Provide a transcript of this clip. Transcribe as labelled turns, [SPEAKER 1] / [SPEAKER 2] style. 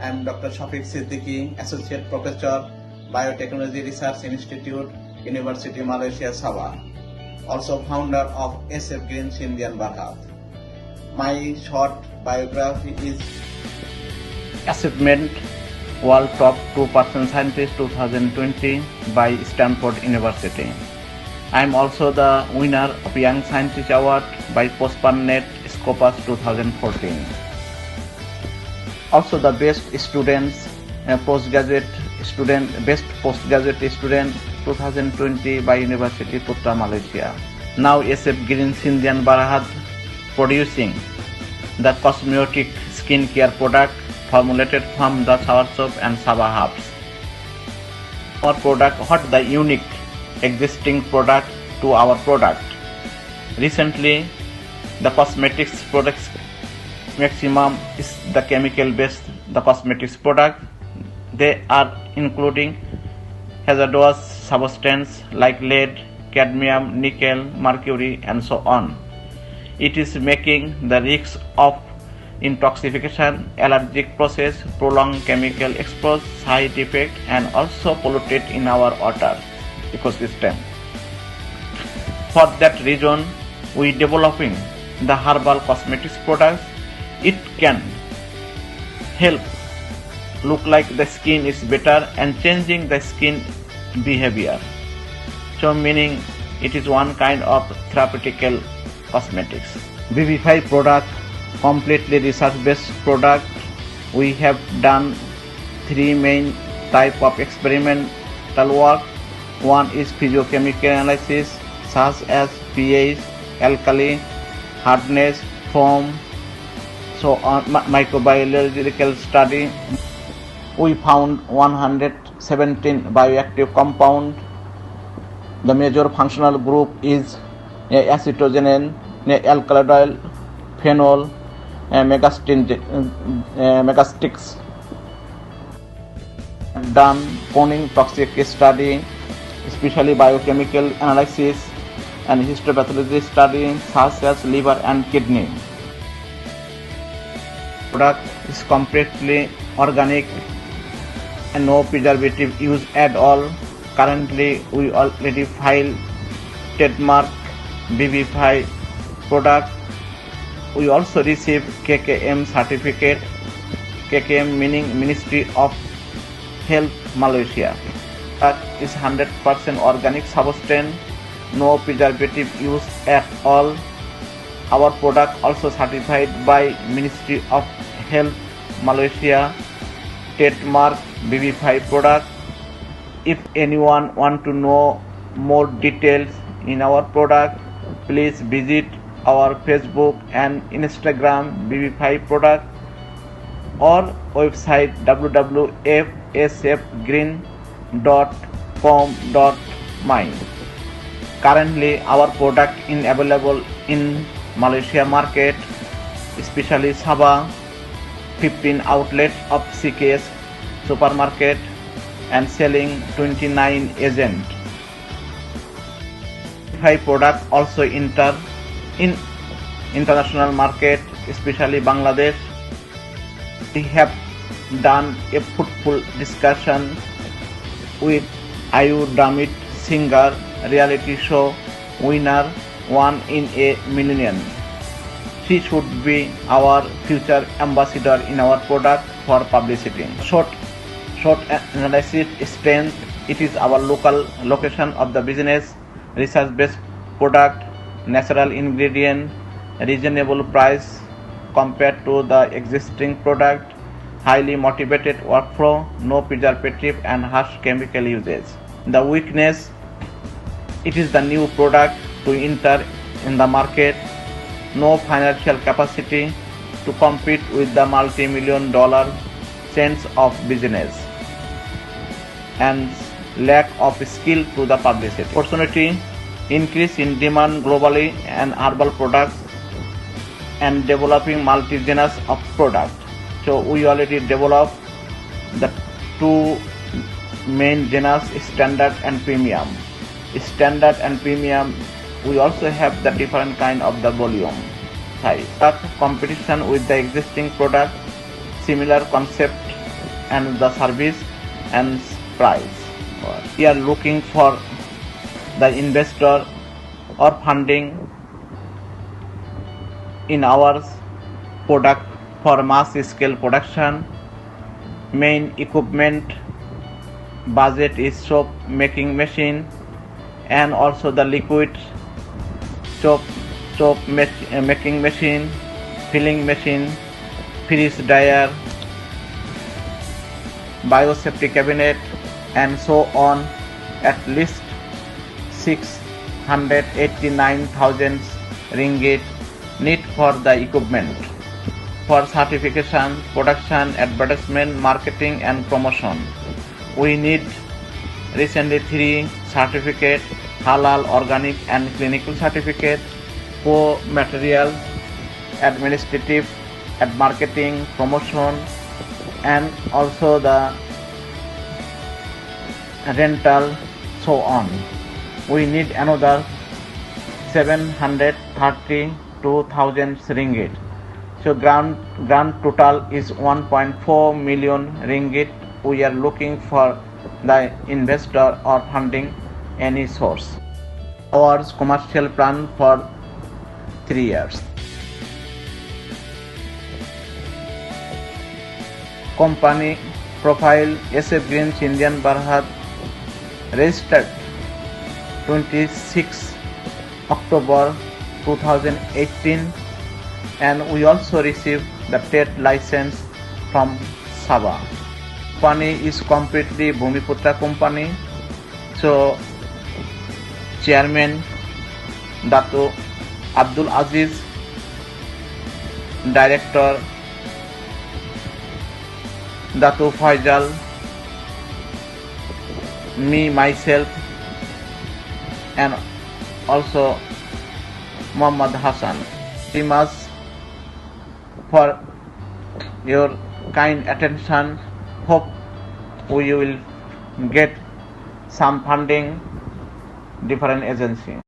[SPEAKER 1] I am Dr. Shafiq Siddiqui, Associate Professor, Biotechnology Research Institute, University Malaysia Sabah. Also founder of SF Green Scindian Berhad. My short biography is Achievement World Top 2% Scientist 2020 by Stanford University. I am also the winner of Young Scientist Award by Postparnet Scopus 2014. Also the best students, best postgraduate student 2020 by University Putra Malaysia. Now SF Green Scindian Berhad producing the cosmetic skincare product formulated from the sour soap and Sabah herbs. Our product, what the unique existing product to our product? Recently, the cosmetics products maximum is the chemical based the cosmetics product. They are including hazardous substance like lead, cadmium, nickel, mercury and so on. It is making the risk of intoxication, allergic process, prolonged chemical exposure, side effect and also polluted in our water ecosystem. For that reason, we developing the herbal cosmetics products. It can help look like the skin is better and changing the skin behavior. So meaning it is one kind of therapeutical cosmetics. BB5 product, completely research-based product. We have done three main type of experimental work. One is physiochemical analysis such as pH, alkali, hardness, foam, so on. Microbiological study. We found 117 bioactive compound. The major functional group is acetogenane, alkaloidal, phenol, megastics. Done Corning toxic study, especially biochemical analysis and histopathology study such as liver and kidney. Product is completely organic and no preservative use at all. Currently, we already filed trademark BB5 product. We also receive KKM certificate. KKM meaning Ministry of Health Malaysia. That is 100% organic substance, no preservative use at all. Our product also certified by Ministry of Health Malaysia, trademark BB5 product. If anyone want to know more details in our product, please visit our Facebook and Instagram BB5 product or website www.sfgreen.com.my. Currently, our product is available in Malaysia market, especially Sabah, 15 outlets of CKS supermarket and selling 29 agents. BB5 product also enter in international market, especially Bangladesh. We have done a fruitful discussion with Ayu Damit singer, reality show winner, 1 in a million. She should be our future ambassador in our product for publicity. Short analysis strength. It is our local location of the business, research-based product, natural ingredient, reasonable price compared to the existing product, highly motivated workflow, no preservative and harsh chemical usage. The weakness, it is the new product to enter in the market, no financial capacity to compete with the multi-million dollar chains of business, and lack of skill to the publicity. Opportunity, increase in demand globally and herbal products and developing multi-genus of products. So we already developed the two main genus, standard and premium. Standard and premium, we also have the different kind of the volume size. But competition with the existing product, similar concept and the service and price. We are looking for the investor or funding in our product for mass scale production. Main equipment budget is soap making machine and also the liquid soap making machine, filling machine, freeze dryer, biosafety cabinet, and so on. At least 689,000 ringgit need for the equipment. For certification, production, advertisement, marketing and promotion, we need recently 3 certificates: halal, organic and clinical certificate, co-material, administrative, and marketing, promotion, and also the rental, so on. We need another 732,000 ringgit. So grand total is 1.4 million ringgit. We are looking for the investor or funding any source. Our commercial plan for 3 years. Company profile: SF Greens Indian Barahat, registered 26 October 2018, and we also received the trade license from Sabah. Company is completely Bhumiputra company. So Chairman Dato Abdul Aziz, Director Dato Faisal, me myself, and also Muhammad Hassan. Very much for your kind attention. Hope we will get some funding different agency.